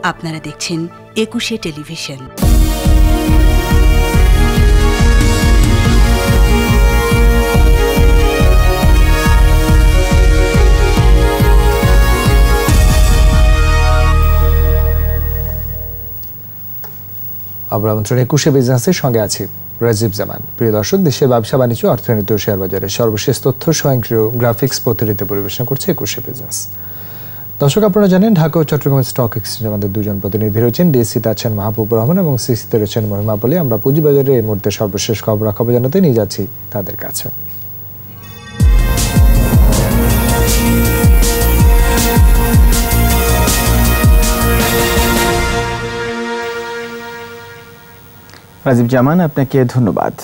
আপনারা দেখছেন একুশে টেলিভিশন। আমরা আমন্ত্রণ একুশে বিজনেসের সঙ্গে আছি রাজীব জামান। প্রিয় দর্শক, দেশের ব্যবসা বাণিজ্য, অর্থনীতি ও শেয়ার বাজারের সর্বশেষ তথ্য স্বয়ংক্রিয় গ্রাফিক্স পদ্ধতিতে পরিবেশন করছে একুশে বিজনেস। দর্শক, আপনারা জানেন ঢাকা ও চট্টগ্রাম স্টক এক্সচেঞ্জ আমাদের দুজন প্রতিনিধি রয়েছেন। ডিএসসিতে আছেন মাহবুব রহমান এবং সিসিতে রয়েছেন মহিমা পলি। আমরা পুঁজিবাজারে এই মুহূর্তে সর্বশেষ খবরাখবর জানাতে নিয়ে যাচ্ছি তাদের কাছে। রাজীব জামান, আপনাকে ধন্যবাদ।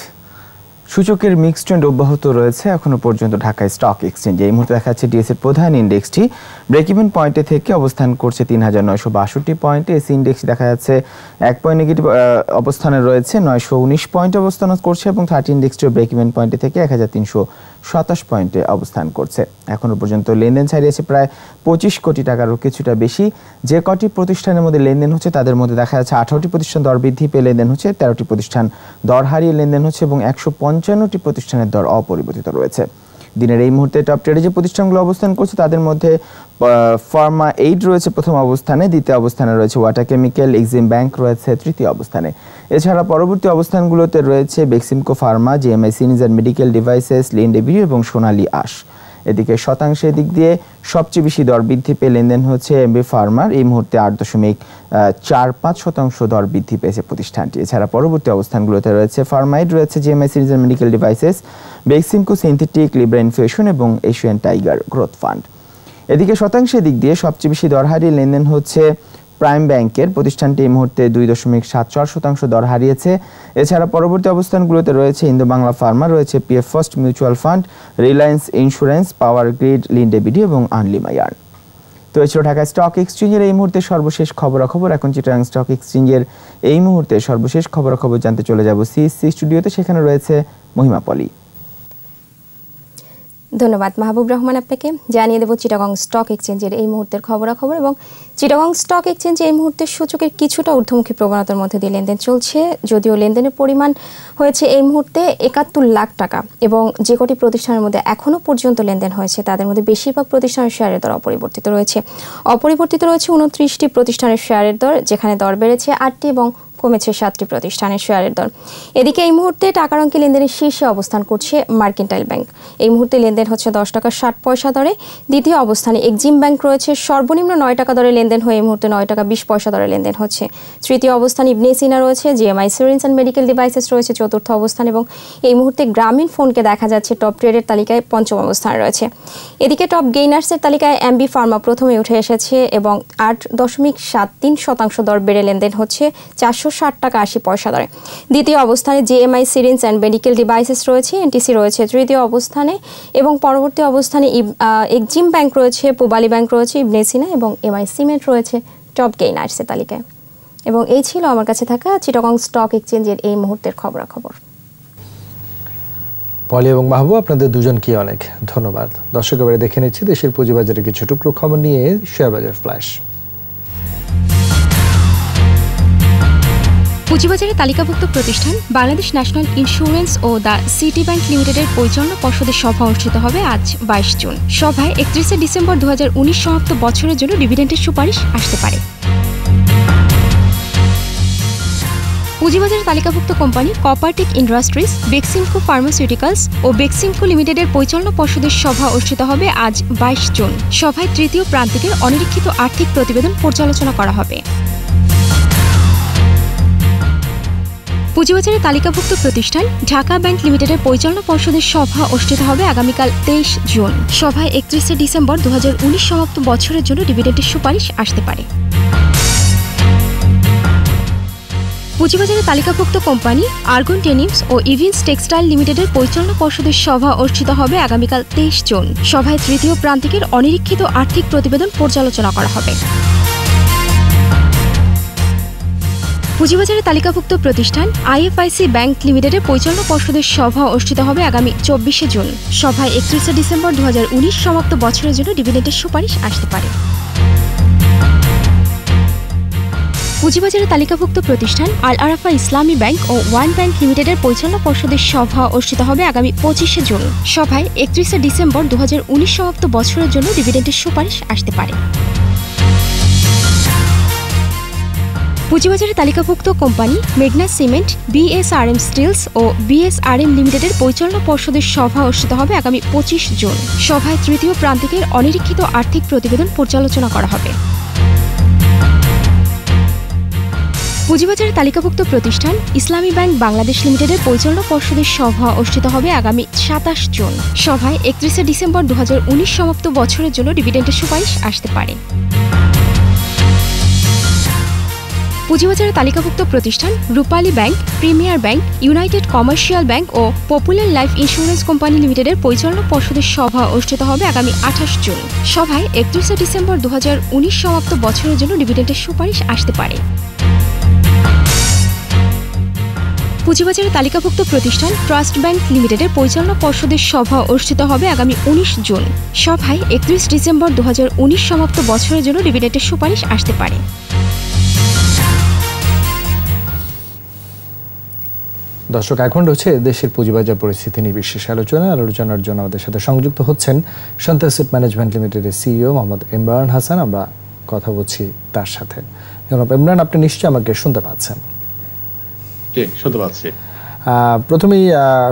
সূচকের মিক্স ট্রেন্ড অব্যাহত রয়েছে এখনো পর্যন্ত ঢাকা স্টক এক্সচেঞ্জে। এই মুহূর্তে দেখা যাচ্ছে ডিএসসির প্রধান ইন্ডেক্সটি ব্রেক ইভেন পয়েন্টে থেকে অবস্থান করছে ৩,৯৬২ পয়েন্টে। এসি ইন্ডেক্স দেখা যাচ্ছে 1 পয়েন্ট নেগেটিভ অবস্থানে রয়েছে, 919 পয়েন্টে অবস্থান করছে এবং 30 ইন্ডেক্সটিও ব্রেক ইভেন পয়েন্টে থেকে ১৩২৭ পয়েন্টে অবস্থান করছে। এখনো পর্যন্ত লেনদেন ছাড়িয়েছে প্রায় 25 কোটি টাকারও কিছুটা বেশি। যে কটি প্রতিষ্ঠানের মধ্যে লেনদেন হচ্ছে তাদের মধ্যে দেখা যাচ্ছে 18টি প্রতিষ্ঠান দর বৃদ্ধি পেয়ে লেনদেন হচ্ছে, 13টি প্রতিষ্ঠান দর হারিয়ে লেনদেন হচ্ছে এবং 155টি প্রতিষ্ঠানের দর অপরিবর্তিত রয়েছে। দিনের এই মুহূর্তে টপ ট্রেডে যে প্রতিষ্ঠানগুলো অবস্থান করছে তাদের মধ্যে ফার্মা এইড রয়েছে প্রথম অবস্থানে, দ্বিতীয় অবস্থানে রয়েছে ওয়াটার কেমিক্যাল, এক্সিম ব্যাংক রয়েছে তৃতীয় অবস্থানে। এছাড়া পরবর্তী অবস্থানগুলোতে রয়েছে Beximco pharma, JMI senior medical devices, Linde BD এবং সোনালী আঁশ। এদিকে শতাংশের দিক দিয়ে সবচেয়ে বেশি দর বৃদ্ধি পেয়ে লেনদেন হচ্ছে এমবি ফার্মার। এই মুহূর্তে 8.45% দর বৃদ্ধি পেয়েছে প্রতিষ্ঠানটি। এছাড়া পরবর্তী অবস্থানগুলোতে রয়েছে ফার্মাইড, রয়েছে GMI senior medical devices, Beximco synthetic, Libra infusion এবং এশিয়ান টাইগার গ্রোথ ফান্ড। এদিকে শতাংশের দিক দিয়ে সবচেয়ে বেশি দর হারিয়ে লেনদেন হচ্ছে প্রাইম ব্যাংকের। প্রতিষ্ঠানটি এই মুহূর্তে 2.74% দর হারিয়েছে। এছাড়া পরবর্তী অবস্থানগুলোতে রয়েছে ইন্দো বাংলা ফার্মা, রয়েছে PF first mutual fund, Reliance insurance, power grid, Linde BD এবং আনলিমায়ার। তো এ ছিল ঢাকা স্টক এক্সচেঞ্জের এই মুহূর্তে সর্বশেষ খবরাখবর। এখন চিটাগাং স্টক এক্সচেঞ্জের এই মুহূর্তে সর্বশেষ খবরাখবর জানতে চলে যাব সিএসসি স্টুডিওতে। সেখানে রয়েছে মহিমা পলি। ধন্যবাদ মাহবুব রহমান। আপনাকে জানিয়ে দেব চিটাগং স্টক এক্সচেঞ্জের এই মুহূর্তের খবরাখবর। এবং চিটাগং স্টক এক্সচেঞ্জে এই মুহূর্তে সূচকের কিছুটা ঊর্ধ্বমুখী প্রবণতার মধ্যে দিয়ে লেনদেন চলছে, যদিও লেনদেনের পরিমাণ হয়েছে এই মুহূর্তে ৭১ লাখ টাকা। এবং যে কটি প্রতিষ্ঠানের মধ্যে এখনও পর্যন্ত লেনদেন হয়েছে তাদের মধ্যে বেশিরভাগ প্রতিষ্ঠানের শেয়ারের দর অপরিবর্তিত রয়েছে। 29টি প্রতিষ্ঠানের শেয়ারের দর, যেখানে দর বেড়েছে 8টি এবং কমেছে 7টি প্রতিষ্ঠানের শেয়ারের দর। এদিকে এই মুহূর্তে টাকার অঙ্কে লেনদেনের শীর্ষে অবস্থান করছে মার্কেন্টাইল ব্যাংক। এই মুহূর্তে লেনদেন হচ্ছে 10 টাকা 60 পয়সা দরে। দ্বিতীয় অবস্থানে এক্সিম ব্যাংক রয়েছে, সর্বনিম্ন 9 টাকা দরে লেনদেন হয়ে এই মুহূর্তে 9 টাকা 20 পয়সা দরে লেনদেন হচ্ছে। তৃতীয় অবস্থানে ইবনে সিনা রয়েছে, জিএমআই সিনিয়র মেডিকেল ডিভাইসেস রয়েছে চতুর্থ অবস্থান এবং এই মুহূর্তে গ্রামীণ ফোনকে দেখা যাচ্ছে টপ ট্রেডের তালিকায় পঞ্চম অবস্থানে রয়েছে। এদিকে টপ গেইনার্সের তালিকায় এমবি ফার্মা প্রথমে উঠে এসেছে এবং 8.73% দর বেড়ে লেনদেন হচ্ছে 460 টাকা 80 পয়সা দরে। দ্বিতীয় অবস্থানে GMI syringe and medical devices রয়েছে, এনটিসি রয়েছে তৃতীয় অবস্থানে এবং পরবর্তী অবস্থানে এক্সিম ব্যাংক রয়েছে, পূবালী ব্যাংক রয়েছে, ইবনে সিনা এবং এমআই সিমেন্ট রয়েছে টপ গেইনার্সের তালিকায়। এবং এই ছিল আমার কাছে থাকা চিটাগং স্টক এক্সচেঞ্জের এই মুহূর্তের খবরাখবর। পলি এবং মাহবুব, আপনাদের দুজনকে অনেক ধন্যবাদ। দর্শক, এবারে দেখে নিচ্ছি দেশের পুঁজিবাজারের কিছু টুকরো খবর নিয়ে শেয়ার বাজার ফ্ল্যাশ। পুঁজিবাজারে তালিকাভুক্ত প্রতিষ্ঠান বাংলাদেশ ন্যাশনাল ইন্স্যুরেন্স ও দ্য সিটি ব্যাংক লিমিটেডের পরিচালনা পর্ষদের সভা অনুষ্ঠিত হবে আজ 22 জুন। সভায় 31 ডিসেম্বর 2019 সমাপ্ত বছরের জন্য ডিভিডেন্ডের সুপারিশ আসতে পারে। পুঁজিবাজারে তালিকাভুক্ত company Coppertech industries, Beximco pharmaceuticals ও বেক্সিমকো লিমিটেডের পরিচালনা পর্ষদের সভা অনুষ্ঠিত হবে আজ 22 জুন। সভায় তৃতীয় প্রান্তিকের অনিরীক্ষিত আর্থিক প্রতিবেদন পর্যালোচনা করা হবে। পুঁজিবাজারে তালিকাভুক্ত প্রতিষ্ঠান ঢাকা ব্যাংক লিমিটেডের পরিচালনা পর্ষদের সভা অনুষ্ঠিত হবে আগামীকাল 23 জুন। সভায় 31 ডিসেম্বর 2019 সমাপ্ত বছরের জন্য ডিভিডেন্ডের সুপারিশ আসতে পারে। পুঁজিবাজারে তালিকাভুক্ত কোম্পানি আর্গন ডেনিমস ও ইভিন্স টেক্সটাইল লিমিটেডের পরিচালনা পর্ষদের সভা অনুষ্ঠিত হবে আগামীকাল 23 জুন। সভায় তৃতীয় প্রান্তিকের অনিরীক্ষিত আর্থিক প্রতিবেদন পর্যালোচনা করা হবে। পুঁজিবাজারে তালিকাভুক্ত প্রতিষ্ঠান আইএফআইসি ব্যাংক লিমিটেডের পরিচালনা পর্ষদের সভা অনুষ্ঠিত হবে আগামী 24 জুন। সভায় 31 ডিসেম্বর 2019 সমাপ্ত বছরের জন্য ডিভিডেন্ডের সুপারিশ আসতে পারে। পুঁজিবাজারে তালিকাভুক্ত প্রতিষ্ঠান আল আরাফা ইসলামী ব্যাংক ও ওয়ান ব্যাংক লিমিটেডের পরিচালনা পর্ষদের সভা অনুষ্ঠিত হবে আগামী 25শে জুন। সভায় 31শে ডিসেম্বর 2019 সমাপ্ত বছরের জন্য ডিভিডেন্ডের সুপারিশ আসতে পারে। পুঁজিবাজারে তালিকাভুক্ত কোম্পানি মেঘনা সিমেন্ট, বিএসআরএম স্টিলস ও বিএসআরএম লিমিটেডের পরিচালনা পর্ষদের সভা অনুষ্ঠিত হবে আগামী 25 জুন। সভায় তৃতীয় প্রান্তিকের অনিরীক্ষিত আর্থিক প্রতিবেদন পর্যালোচনা করা হবে। পুঁজিবাজারে তালিকাভুক্ত প্রতিষ্ঠান ইসলামী ব্যাংক বাংলাদেশ লিমিটেডের পরিচালনা পর্ষদের সভা অনুষ্ঠিত হবে আগামী 27 জুন। সভায় 31শে ডিসেম্বর 2019 সমাপ্ত বছরের জন্য ডিভিডেন্ডের সুপারিশ আসতে পারে। পুঁজিবাজারে তালিকাভুক্ত প্রতিষ্ঠান Rupali bank, premier bank, united commercial bank ও পপুলার লাইফ ইন্স্যুরেন্স কোম্পানি লিমিটেডের পরিচালনা পর্ষদের সভা অনুষ্ঠিত হবে আগামী 28 জুন। সভায় 31শে ডিসেম্বর 2019 সমাপ্ত বছরের জন্য ডিভিডেন্ডের সুপারিশ আসতে পারে। পুঁজিবাজারে তালিকাভুক্ত প্রতিষ্ঠান ট্রাস্ট ব্যাংক লিমিটেডের পরিচালনা পর্ষদের সভা অনুষ্ঠিত হবে আগামী 19 জুন। সভায় 31 ডিসেম্বর 2019 সমাপ্ত বছরের জন্য ডিভিডেন্ডের সুপারিশ আসতে পারে। দর্শক, এখন রয়েছে দেশের পুঁজিবাজার পরিস্থিতি নিয়ে বিশেষ আলোচনার জন্য আমাদের সাথে সংযুক্ত হচ্ছেন শান্ত অ্যাসেট ম্যানেজমেন্ট লিমিটেডের সিইও মোহাম্মদ ইমরান হাসান। আমরা কথা বলছি তার সাথে। ইমরান, আপনি নিশ্চয়ই আমাকে শুনতে পাচ্ছেন? শুনতে পাচ্ছি। প্রথমেই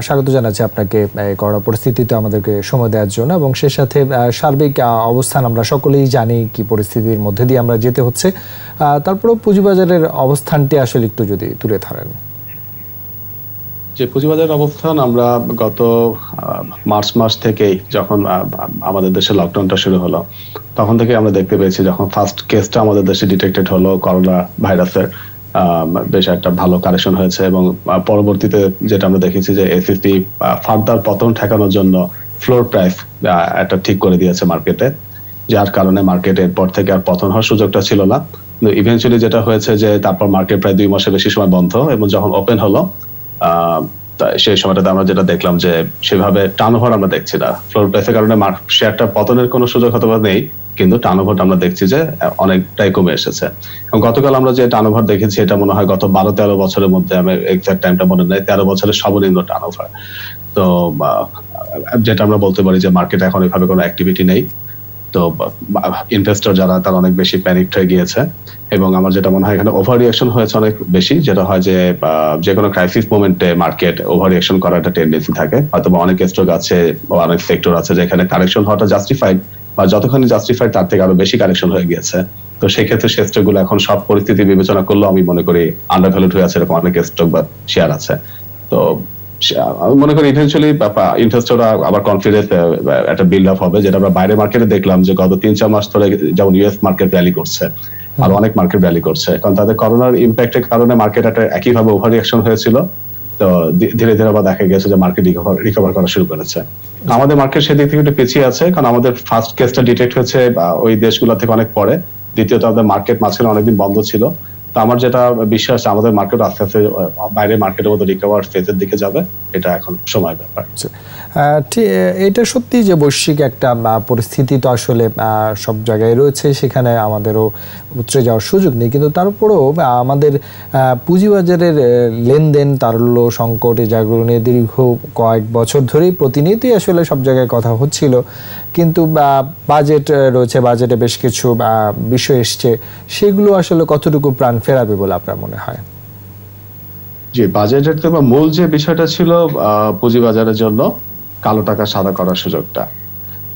স্বাগত জানাচ্ছি আপনাকে করোনা পরিস্থিতিতে আমাদেরকে সময় দেওয়ার জন্য, এবং সে সাথে সার্বিক অবস্থান আমরা সকলেই জানি কি পরিস্থিতির মধ্যে দিয়ে আমরা যেতে হচ্ছে। তারপরেও পুঁজিবাজারের অবস্থানটি আসলে একটু যদি তুলে ধরেন। যে পুঁজিবাজারের অবস্থান, আমরা গত মার্চ মাস থেকেই যখন আমাদের দেশে লকডাউনটা শুরু হলো, তখন থেকে আমরা দেখতে পেয়েছি যখন ফার্স্ট কেসটা আমাদের দেশে ডিটেক্টেড হলো করোনা ভাইরাসের, বেশ একটা ভালো কারেকশন হয়েছে, এবং পরবর্তীতে যেটা আমরা দেখেছি যে এসিসি ফার্দার পতন ঠেকানোর জন্য ফ্লোর প্রাইস একটা ঠিক করে দিয়েছে মার্কেটে, যার কারণে মার্কেট এরপর থেকে আর পতন হওয়ার সুযোগটা ছিল না। ইভেন্চুয়ালি যেটা হয়েছে যে তারপর মার্কেট প্রায় 2 মাসের বেশি সময় বন্ধ, এবং যখন ওপেন হলো সেই সময়টাতে আমরা যেটা দেখলাম যে সেভাবে টার্নওভার আমরা দেখছি না। ফ্লোর প্রাইসের কারণে শেয়ারটা পতনের কোনো সুযোগ হতে নেই, কিন্তু টার্নওভারটা আমরা দেখছি যে অনেকটাই কমে এসেছে। এবং গতকাল আমরা যে টার্নওভার দেখেছি, এটা মনে হয় গত 12-13 বছরের মধ্যে, আমি এক্সাক্ট টাইমটা মনে নেই, 13 বছরের সর্বনিম্ন টার্নওভার। তো যেটা আমরা বলতে পারি যে মার্কেটে এখন এভাবে কোনো অ্যাক্টিভিটি নেই। তো ইনভেস্টর যারা, তারা অনেক বেশি প্যানিকড হয়ে গিয়েছে, এবং আমার যেটা মনে হয় এখানে ওভার রিঅ্যাকশন হয়েছে অনেক বেশি। যেটা হয় যে কোনো ক্রাইসিস মোমেন্টে মার্কেট ওভার রিঅ্যাকশন করার একটা টেন্ডেন্সি থাকে। হয়তো অনেক স্টক আছে বা অনেক সেক্টর আছে যেখানে কারেকশন হওয়াটা জাস্টিফাইড, বা যতখানি জাস্টিফাইড তার থেকে আরো বেশি কারেকশন হয়ে গিয়েছে। তো সেক্ষেত্রে সেই স্টকগুলো এখন সব পরিস্থিতি বিবেচনা করলেও আমি মনে করি আন্ডার ভ্যালুড হয়ে আছে, এরকম অনেক স্টক বা শেয়ার আছে। তো আমি মনে করি ইভেন্চুয়ালি ইনভেস্টররা আবার কনফিডেন্স একটা বিল্ড আপ হবে, যেটা আমরা বাইরে মার্কেটে দেখলাম যে গত 3-4 মাস ধরে যেমন ইউএস মার্কেট র্যালি করছে, আর অনেক মার্কেট র্যালি করছে, কারণ তাদের করোনার ইম্প্যাক্টের কারণে মার্কেট একটা একইভাবে ওভার রিঅ্যাকশন হয়েছিল। তো ধীরে ধীরে আবার দেখা গেছে যে মার্কেট রিকভার করা শুরু করেছে। আমাদের মার্কেট সেদিক থেকে একটু পিছিয়ে আছে, কারণ আমাদের ফার্স্ট কেসটা ডিটেক্ট হয়েছে ওই দেশগুলো থেকে অনেক পরে। দ্বিতীয়ত আমাদের মার্কেট মাঝখানে অনেকদিন বন্ধ ছিল। তো আমার যেটা বিশ্বাস, আমাদের মার্কেট আস্তে আস্তে বাইরের মার্কেটের মতো রিকভার ফেজের দিকে যাবে, এটা এখন সময় ব্যাপার। এটা সত্যি যে বৈশ্বিক একটা পরিস্থিতি তো আসলে সব জায়গায় রয়েছে, সেখানে আমাদেরও উতরে যাওয়ার সুযোগ নেই, কিন্তু তারপরেও আমাদের পুঁজিবাজারের লেনদেন, তারল্য, সংকট, এই জায়গাগুলো নিয়ে দীর্ঘ কয়েক বছর ধরেই প্রতিনিয়তই আসলে সব জায়গায় কথা হচ্ছিল। কিন্তু বাজেট রয়েছে, বাজেটে বেশ কিছু বিষয় এসছে, সেগুলো আসলে কতটুকু প্রাণ ফেরাবে বলে আপনার মনে হয়? জি, বাজেটের তো মূল যে বিষয়টা ছিল পুঁজিবাজারের জন্য কালো টাকা সাদা করার সুযোগটা।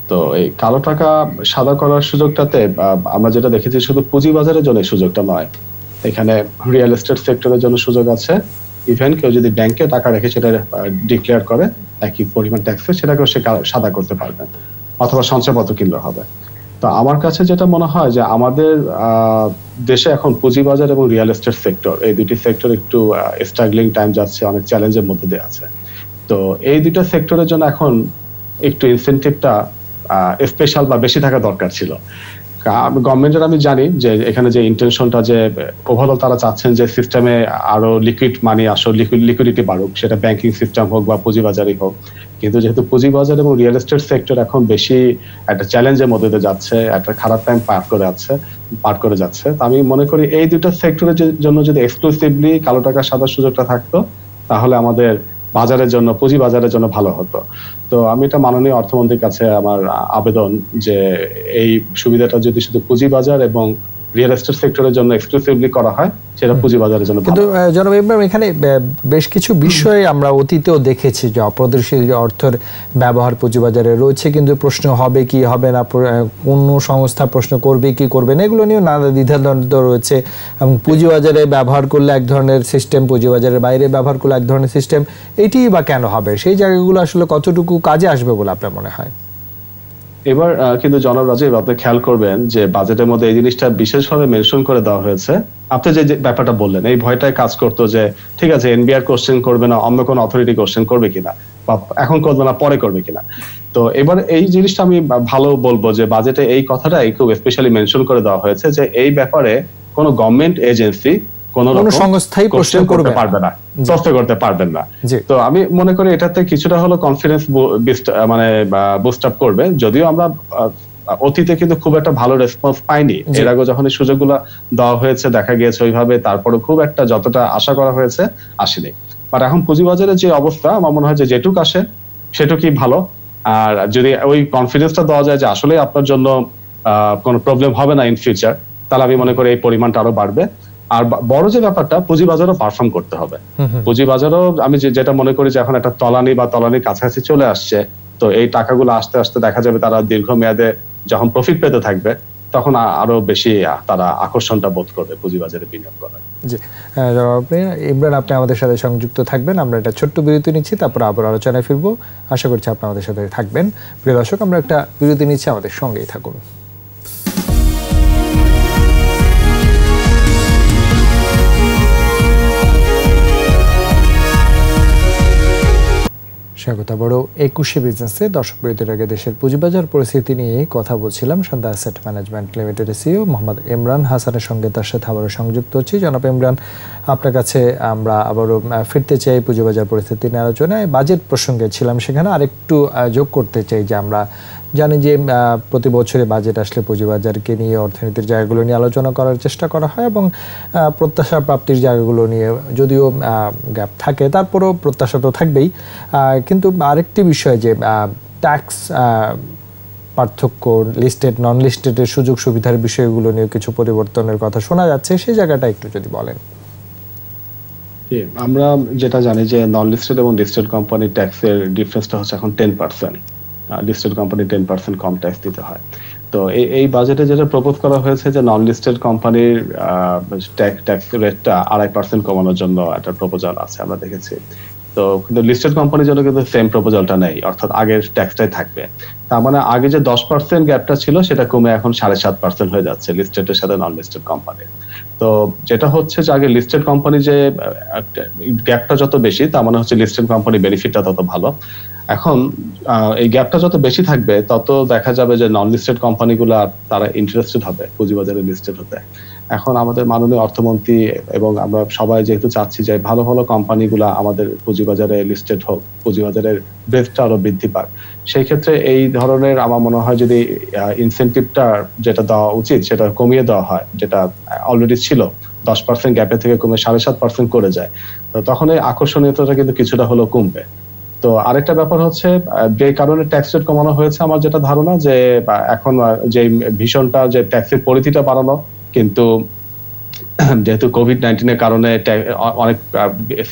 তো এই কালো টাকা সাদা করার সুযোগটাতে আমরা যেটা দেখেছি, শুধু পুঁজিবাজারের জন্য সুযোগটা নয়, এখানে রিয়েল এস্টেট সেক্টরের জন্য সুযোগ আছে। ইভেন কেউ যদি ব্যাংকে টাকা রেখে সেটা ডিক্লেয়ার করে একই পরিমাণ ট্যাক্সে, সেটাকেও সে সাদা করতে পারবে, অথবা সঞ্চয়পত্র কিনলে হবে। তো আমার কাছে যেটা মনে হয় যে আমাদের দেশে এখন পুঁজিবাজার এবং রিয়েল এস্টেট সেক্টর, এই দুটি সেক্টর একটু স্ট্রাগলিং টাইম যাচ্ছে, অনেক চ্যালেঞ্জের মধ্যে দিয়ে আছে। তো এই দুইটা সেক্টরের জন্য এখন একটু ইনসেনটিভটা স্পেশাল বা বেশি থাকা দরকার ছিল। গভর্নমেন্টের আমি জানি যে এখানে যে ইন্টেনশনটা, যে ওভারঅল তারা চাচ্ছেন যে সিস্টেমে আরো লিকুইড মানি আসো, লিকুইডিটি বাড়ুক, সেটা ব্যাংকিং সিস্টেম হোক বা পুঁজিবাজারই হোক। কিন্তু যেহেতু পুঁজিবাজার এবং রিয়েল এস্টেট সেক্টর এখন বেশি একটা চ্যালেঞ্জের মধ্যে দিয়ে যাচ্ছে, একটা খারাপ টাইম পার করে যাচ্ছে, তো আমি মনে করি এই দুটো সেক্টরের জন্য যদি এক্সক্লুসিভলি কালো টাকা সাদা সুযোগটা থাকতো তাহলে আমাদের বাজারের জন্য, পুঁজি বাজারের জন্য ভালো হতো। তো আমি এটা মাননীয় অর্থমন্ত্রীর কাছে আমার আবেদন যে এই সুবিধাটা যদি শুধু পুঁজি বাজার এবং রিয়েল এস্টেট সেক্টরের জন্য এক্সক্লুসিভলি করা হয়, সেটা পুঁজি বাজারের জন্য। কিন্তু জনাব ইমরান, এখানে বেশ কিছু বিষয়ে আমরা অতীতেও দেখেছি যে অপ্রদর্শী অর্থের ব্যবহার পুঁজিবাজারে রয়েছে, কিন্তু প্রশ্ন হবে কি হবে না, কোন সংস্থা প্রশ্ন করবে কি করবে না, এগুলো নিয়েও নানা দ্বিধাদ্বন্দ্ব রয়েছে। এবং পুঁজিবাজারে ব্যবহার করলে এক ধরনের সিস্টেম, পুঁজিবাজারের বাইরে ব্যবহার করলে এক ধরনের সিস্টেম, এটি বা কেন হবে? সেই জায়গাগুলো আসলে কতটুকু কাজে আসবে বলে আপনার মনে হয়? এবার কিন্তু জনাব রাজীব, আপনি খেয়াল করবেন যে বাজেটের মধ্যে এই জিনিসটা বিশেষভাবে মেনশন করে দেওয়া হয়েছে। আপনি যে ব্যাপারটা বললেন, এই ভয়টায় কাজ করতো যে ঠিক আছে এনবিআর কোশ্চেন করবে না, অন্য কোনো অথরিটি কোশ্চেন করবে কিনা, বা এখন করবে না পরে করবে কিনা। তো এবার এই জিনিসটা আমি ভালো বলবো যে বাজেটে এই কথাটাই খুব স্পেশালি মেনশন করে দেওয়া হয়েছে যে এই ব্যাপারে কোনো গভর্নমেন্ট এজেন্সি কোনো সংস্থাই কোশ্চেন করতে পারবে না, প্রশ্ন করতে পারবেন না। তো আমি মনে করি এটাতে কিছুটা হলো কনফিডেন্স মানে বুস্ট আপ করবে। যদিও আমরা অতীতে কিন্তু খুব একটা ভালো রেসপন্স পাইনি, এর আগে যখন এই সুযোগগুলো দেওয়া হয়েছে দেখা গিয়েছে ওইভাবে, তারপরে খুব একটা যতটা আশা করা হয়েছে আসেনি। বাট এখন পুঁজিবাজারের যে অবস্থা, আমার মনে হয় যে যেটুক আসে সেটুকুই ভালো। আর যদি ওই কনফিডেন্সটা দেওয়া যায় যে আসলে আপনার জন্য কোনো প্রবলেম হবে না ইন ফিউচার, তাহলে আমি মনে করি এই পরিমাণটা আরো বাড়বে। আর বড় যে ব্যাপারটা, পুঁজিবাজারও পারফর্ম করতে হবে। পুঁজিবাজারও আমি যেটা মনে করি যে এখন একটা তলানি বা তলানির কাছাকাছি চলে আসছে, তো এই টাকাগুলো আস্তে আস্তে দেখা যাবে তারা দীর্ঘমেয়াদে যখন প্রফিট পেতে থাকবে তখন আরো বেশি তারা আকর্ষণটা বোধ করবে পুঁজিবাজারে বিনিয়োগ করার। জি ইমরান, আপনি আমাদের সাথে সংযুক্ত থাকবেন। আমরা একটা ছোট্ট বিরতি নিচ্ছি, তারপর আবার আলোচনায় ফিরবো। আশা করছি আপনি আমাদের সাথে থাকবেন। প্রিয় দর্শক, আমরা একটা বিরতি নিচ্ছি, আমাদের সঙ্গেই থাকুন। স্বাগত বড় 21শে বিজনেসে। দর্শক বিরতির আগে দেশের পুঁজিবাজার পরিস্থিতি নিয়ে কথা বলছিলাম সন্ধ্যা অ্যাসেট ম্যানেজমেন্ট লিমিটেডের সিইও মোহাম্মদ ইমরান হাসানের সঙ্গে। তার সাথে আবারও সংযুক্ত হচ্ছি। জনাব ইমরান, আপনার কাছে আমরা আবারও ফিরতে চাই পুঁজিবাজার পরিস্থিতি নিয়ে আলোচনায়। বাজেট প্রসঙ্গে ছিলাম, সেখানে আরেকটু যোগ করতে চাই যে আমরা জানি যে প্রতি বছরে বাজেট আসলে পুঁজিবাজারকে নিয়ে, অর্থনীতির জায়গাগুলো নিয়ে আলোচনা করার চেষ্টা করা হয় এবং প্রত্যাশা প্রাপ্তির জায়গাগুলো নিয়ে যদিও গ্যাপ থাকে, তারপরেও প্রত্যাশা তো থাকবেই। কিন্তু আরেকটি বিষয় যে ট্যাক্স পার্থক্য, লিস্টেড নন লিস্টেডের সুযোগ সুবিধার বিষয়গুলো নিয়ে কিছু পরিবর্তনের কথা শোনা যাচ্ছে, সেই জায়গাটা একটু যদি বলেন। আমরা যেটা জানি যে নন লিস্টেড এবং লিস্টেড কোম্পানির ট্যাক্সের ডিফারেন্সটা হচ্ছে এখন 10%। লিস্টেড কোম্পানি 10% কম ট্যাক্স দিতে হয়। তো এই বাজেটে যেটা প্রপোজ করা হয়েছে যে নন লিস্টেড কোম্পানির ট্যাক্স রেটটা 2.5% কমানোর জন্য একটা প্রপোজাল আছে, আমরা দেখেছি। তো কিন্তু লিস্টেড কোম্পানির জন্য কিন্তু সেম প্রপোজালটা নেই, অর্থাৎ আগের ট্যাক্সটাই থাকবে। তার মানে আগে যে 10% গ্যাপটা ছিল সেটা কমে এখন 7.5% হয়ে যাচ্ছে লিস্টেডের সাথে নন লিস্টেড কোম্পানির। তো যেটা হচ্ছে যে আগে লিস্টেড কোম্পানি যে গ্যাপটা যত বেশি, তার মানে হচ্ছে লিস্টেড কোম্পানি বেনিফিটটা তত ভালো। এখন এই গ্যাপটা যত বেশি থাকবে তত দেখা যাবে যে নন লিস্টেড কোম্পানিগুলো তারা ইন্টারেস্টেড হবে পুঁজিবাজারে লিস্টেড হতে। এখন আমাদের মাননীয় অর্থমন্ত্রী এবং আমরা সবাই যেহেতু চাচ্ছি যে ভালো ভালো কোম্পানিগুলা আমাদের পুঁজিবাজারে লিস্টেড হোক, পুঁজিবাজারের ব্রেথটা আরো বৃদ্ধি পাক, সেই ক্ষেত্রে এই ধরনের আমার মনে হয় যদি ইনসেন্টিভটা যেটা দেওয়া উচিত সেটা কমিয়ে দেওয়া হয়, যেটা অলরেডি ছিল 10% গ্যাপে থেকে কমে 7.5% করে যায়, তো তখন এই আকর্ষণীয়তাটা কিন্তু কিছুটা হলেও কমবে। তো আরেকটা ব্যাপার হচ্ছে যে কারণে ট্যাক্স রেট কমানো হয়েছে, আমার যেটা ধারণা যে এখন যে ভীষণটা যে ট্যাক্সের পরিধিটা বাড়ানো, কিন্তু যেহেতু কোভিড-19 এর কারণে অনেক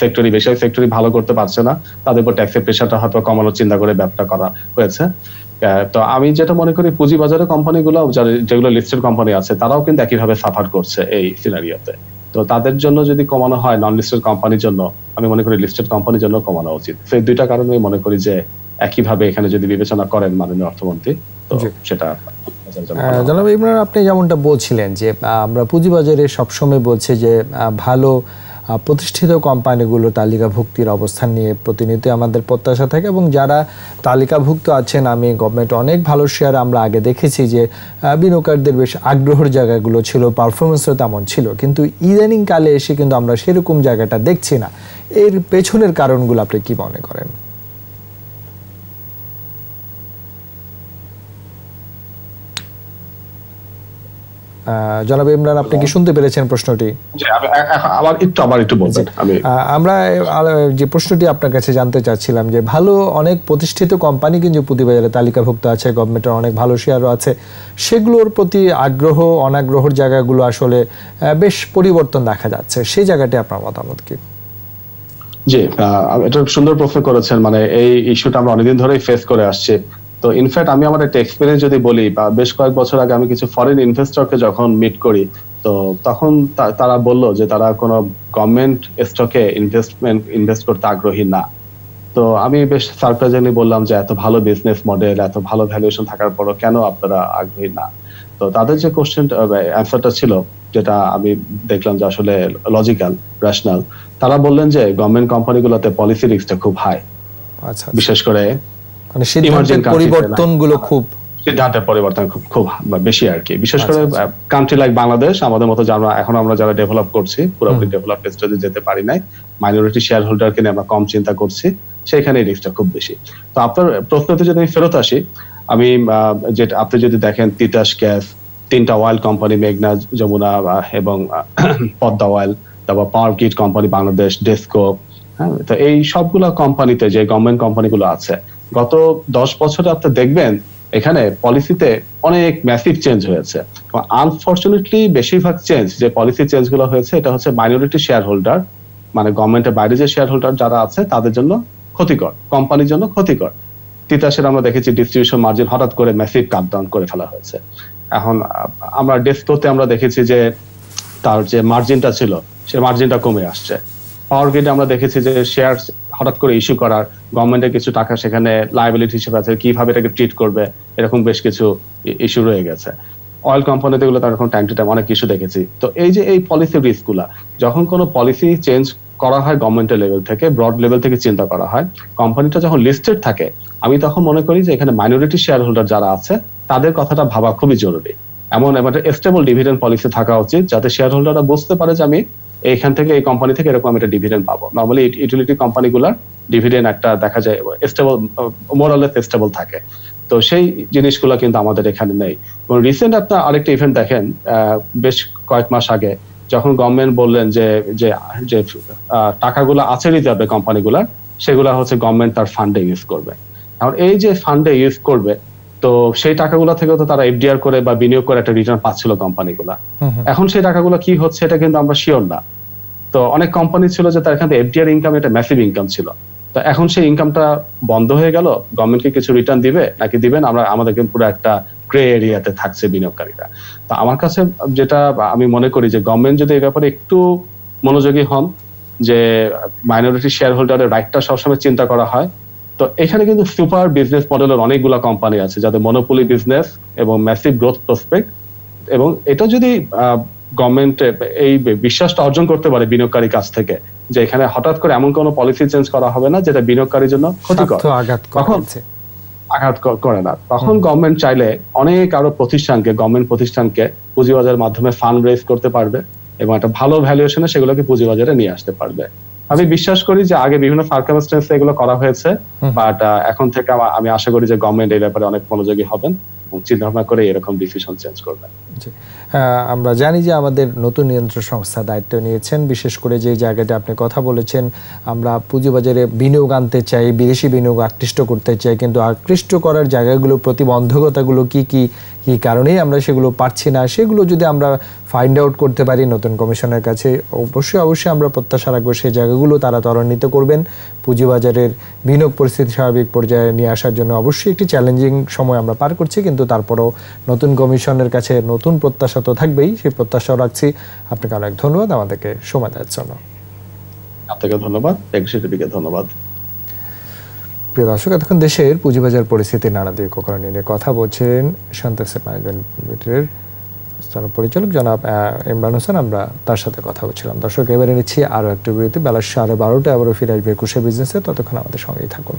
সেক্টরই, বেশিরভাগ সেক্টরই ভালো করতে পারছে না, তাদের উপর ট্যাক্সের প্রেশারটা হয়তো কমানোর চিন্তা করে ব্যাপারটা করা হয়েছে। তো আমি যেটা মনে করি পুঁজিবাজারের কোম্পানিগুলো যেগুলো লিস্টেড কোম্পানি আছে তারাও কিন্তু একইভাবে সাফার করছে এই সিনারিওতে। তো তাদের জন্য যদি কমানো হয় নন লিস্টেড কোম্পানির জন্য, আমি মনে করি লিস্টেড কোম্পানির জন্য কমানো উচিত। সেই দুইটা কারণে মনে করি যে একইভাবে এখানে যদি বিবেচনা করেন মাননীয় অর্থমন্ত্রী, তো সেটা। জনাব ইমরান, আপনি যেমনটা বলছিলেন যে আমরা পুঁজিবাজারে সবসময় বলছি যে ভালো প্রতিষ্ঠিত কোম্পানিগুলো তালিকাভুক্তির অবস্থান নিয়ে প্রতিনিয়ত আমাদের প্রত্যাশা থাকে, এবং যারা তালিকাভুক্ত আছেন, আমি গভর্নমেন্ট অনেক ভালো শেয়ার আমরা আগে দেখেছি যে বিনিয়োগকারীদের বেশ আগ্রহের জায়গাগুলো ছিল, পারফরমেন্সও তেমন ছিল, কিন্তু ইদানিং কালে এসে কিন্তু আমরা সেরকম জায়গাটা দেখছি না। এর পেছনের কারণগুলো আপনি কি মনে করেন? জনাব ইমরান, আপনি কি শুনতে পেরেছেন প্রশ্নটি? আবার একটু বলবেন। আমরা যে প্রশ্নটি আপনার কাছে জানতে চাচ্ছিলাম যে ভালো অনেক প্রতিষ্ঠিত কোম্পানি কিন্তু পুঁজিবাজারে তালিকাভুক্ত আছে, গভর্নমেন্টের অনেক ভালো শেয়ারও আছে, সেগুলোর প্রতি আগ্রহ অনাগ্রহর জায়গাগুলো আসলে বেশ পরিবর্তন দেখা যাচ্ছে, সেই জায়গাটি আপনার মতামত কি? জি, এটা সুন্দর প্রশ্ন করেছেন। মানে এই ইস্যুটা আমরা অনেকদিন ধরেই ফেস করে আসছি। তো ইনফ্যাক্ট আমি আমার একটা এক্সপেরিয়েন্স যদি বলি, বা বেশ কয়েক বছর আগে আমি কিছু ফরেন ইনভেস্টরকে যখন মিট করি, তো তখন তারা বলল যে তারা কোনো গভর্নমেন্ট স্টকে ইনভেস্ট করতে আগ্রহী না। তো আমি বেশ সারপ্রাইজিংলি বললাম যে এত ভালো বিজনেস মডেল, এত ভালো ভ্যালুয়েশন থাকার পরও কেন আপনারা আগ্রহী না? তো তাদের যে অ্যান্সারটা ছিল, যেটা আমি দেখলাম যে আসলে লজিক্যাল, রেশনাল, তারা বললেন যে গভর্নমেন্ট কোম্পানিগুলোতে পলিসি রিস্কটা খুব হাই। আচ্ছা, বিশেষ করে মানে সিদ্ধান্তের পরিবর্তনগুলো সিদ্ধান্তের পরিবর্তন খুব বেশি আর কি। বিশেষ করে কান্ট্রি লাইক বাংলাদেশ, আমাদের মতো যারা এখন আমরা যারা ডেভেলপ করছি, পুরোপুরি ডেভেলপ স্টেজে যেতে পারি নাই, মাইনরিটি শেয়ার হোল্ডারকে নিয়ে আমরা কম চিন্তা করছি, সেখানে রিস্কটা খুব বেশি। তো আপনার প্রশ্নতে যদি আমি ফেরত আসি, আমি যেটা আপনি যদি দেখেন তিতাস গ্যাস, 3টা অয়েল কোম্পানি, মেঘনা, যমুনা এবং পদ্মা অয়েল, তারপর power grid company Bangladesh, DESCO, তো এই সবগুলো কোম্পানিতে যে গভর্নমেন্ট কোম্পানিগুলো আছে, গত 10 বছরে আপনি দেখবেন এখানে পলিসিতে অনেক ম্যাসিভ চেঞ্জ হয়েছে। আনফরচুনেটলি বেশিরভাগ চেঞ্জ, যে পলিসি চেঞ্জ গুলো হয়েছে, এটা হচ্ছে মাইনরিটি শেয়ার হোল্ডার, মানে গভর্নমেন্টের বাইরে যে শেয়ার হোল্ডার যারা আছে তাদের জন্য ক্ষতিকর, কোম্পানির জন্য ক্ষতিকর। তিতাসের আমরা দেখেছি ডিস্ট্রিবিউশন মার্জিন হঠাৎ করে ম্যাসিভ কাট ডাউন করে ফেলা হয়েছে। এখন আমরা ডেসকোতে আমরা দেখেছি যে তার যে মার্জিনটা ছিল, সে মার্জিনটা কমে আসছে। পাওয়ার গ্রিডে আমরা দেখেছি যে শেয়ার হঠাৎ করে ইস্যু করার, গভর্নমেন্টের কিছু টাকা সেখানে লায়াবিলিটি হিসেবে আছে, কিভাবে এটাকে ট্রিট করবে, এরকম বেশ কিছু ইস্যু রয়ে গেছে। অয়েল কোম্পানিতে গুলো তার এখন টাইম টু টাইম অনেক ইস্যু দেখেছি। তো এই যে এই পলিসি রিস্ক গুলা, যখন কোনো পলিসি চেঞ্জ করা হয় গভর্নমেন্টের লেভেল থেকে, ব্রড লেভেল থেকে চিন্তা করা হয়, কোম্পানিটা যখন লিস্টেড থাকে, আমি তখন মনে করি যে এখানে মাইনরিটি শেয়ার হোল্ডার যারা আছে তাদের কথাটা ভাবা খুবই জরুরি। এমন একটা স্টেবল ডিভিডেন্ড পলিসি থাকা উচিত, যাতে শেয়ার হোল্ডাররা বুঝতে পারে যে আমি এইখান থেকে, এই কোম্পানি থেকে এরকম আমি একটা ডিভিডেন্ড পাবো। নর্মালি ইউটিলিটি কোম্পানিগুলোর ডিভিডেন্ড একটা দেখা যায় স্টেবল, মোরালেস স্টেবল থাকে। তো সেই জিনিসগুলো কিন্তু আমাদের এখানে নেই। এবং রিসেন্ট আপনার আরেকটা ইভেন্ট দেখেন, বেশ কয়েক মাস আগে যখন গভর্নমেন্ট বললেন যে যে যে টাকাগুলো আছে রিজার্ভে কোম্পানিগুলার, সেগুলো হচ্ছে গভর্নমেন্ট তার ফান্ডে ইউজ করবে। এখন এই যে ফান্ডে ইউজ করবে, তো সেই টাকাগুলো থেকে তো তারা এফডিআর করে বা বিনিয়োগ করে একটা রিটার্ন পাচ্ছিল কোম্পানিগুলা। এখন সেই টাকাগুলো কি হচ্ছে এটা কিন্তু আমরা শিওর না। তো অনেক কোম্পানি ছিল যে তার এখান থেকে এফডিআর ইনকাম, এটা ম্যাসিভ ইনকাম ছিল। তো এখন সেই ইনকামটা বন্ধ হয়ে গেল, গভর্নমেন্টকে কিছু রিটার্ন দিবে নাকি দিবেন, আমাদেরকে পুরো একটা গ্রে এরিয়াতে থাকছে বিনিয়োগকারীরা। তো আমার কাছে যেটা আমি মনে করি যে গভর্নমেন্ট যদি এই ব্যাপারে একটু মনোযোগী হন, যে মাইনরিটি শেয়ার হোল্ডারের রাইটটা সবসময় চিন্তা করা হয়, তো এখানে কিন্তু সুপার বিজনেস মডেলের অনেকগুলো কোম্পানি আছে যাদের মনোপলি বিজনেস এবং ম্যাসিভ গ্রোথ প্রসপেক্ট, এবং এটা যদি গভর্নমেন্ট এই বিশ্বাসটা অর্জন করতে পারে বিনিয়োগকারীর কাছ থেকে, যে এখানে হঠাৎ করে এমন কোনো পলিসি চেঞ্জ করা হবে না যেটা বিনিয়োগকারীর জন্য ক্ষতিকর, আঘাত করে না, তখন গভর্নমেন্ট চাইলে অনেক আরো গভর্নমেন্ট প্রতিষ্ঠানকে পুঁজিবাজারের মাধ্যমে ফান্ড রেজ করতে পারবে এবং একটা ভালো ভ্যালুয়েশনে সেগুলোকে পুঁজিবাজারে নিয়ে আসতে পারবে। আমি বিশ্বাস করি যে আগে বিভিন্ন সার্কামস্টেন্সে এগুলো করা হয়েছে, বাট এখন থেকে আমি আশা করি যে গভর্নমেন্ট এই ব্যাপারে অনেক মনোযোগী হবেন এবং চিন্তা ভাবনা করে এরকম ডিসিশন চেঞ্জ করবেন। আমরা জানি যে আমাদের নতুন নিয়ন্ত্রক সংস্থা দায়িত্ব নিয়েছেন, বিশেষ করে যে জায়গাটা আপনি কথা বলেছেন, আমরা পুঁজিবাজারে বিনিয়োগ আনতে চাই, বিদেশি বিনিয়োগ আকৃষ্ট করতে চাই, কিন্তু আকৃষ্ট করার জায়গাগুলো, প্রতিবন্ধকতাগুলো কি কি কি কারণেই আমরা সেগুলো পারছি না, সেগুলো যদি আমরা ফাইন্ড আউট করতে পারি নতুন কমিশনের কাছে, অবশ্যই আমরা প্রত্যাশা রাখবো সেই জায়গাগুলো তারা ত্বরান্বিত করবেন। পুঁজিবাজারের বিনিয়োগ পরিস্থিতি স্বাভাবিক পর্যায়ে নিয়ে আসার জন্য অবশ্যই একটি চ্যালেঞ্জিং সময় আমরা পার করছি, কিন্তু তারপরেও নতুন কমিশনের কাছে নতুন প্রত্যাশা তো থাকবেই, সেই প্রত্যাশাও রাখছি। আপনাকে অনেক ধন্যবাদ আমাদেরকে সময় দেওয়ার জন্য। আপনাকে ধন্যবাদ, একুশে ধন্যবাদ। প্রিয় দর্শক, এতক্ষণ দেশের পুঁজিবাজার পরিস্থিতির নানা দিক নিয়ে কথা বলছেন শান্তাসের ম্যানেজমেন্ট লিমিটেডের পরিচালক জনাব ইমরান হোসেন। আমরা তার সাথে কথা বলছিলাম। দর্শক, এবারে নিচ্ছি আরও একটু বিরতি। বেলা 12:30 আবারও ফিরে আসবে একুশে বিজনেসে। ততক্ষণ আমাদের সঙ্গেই থাকুন।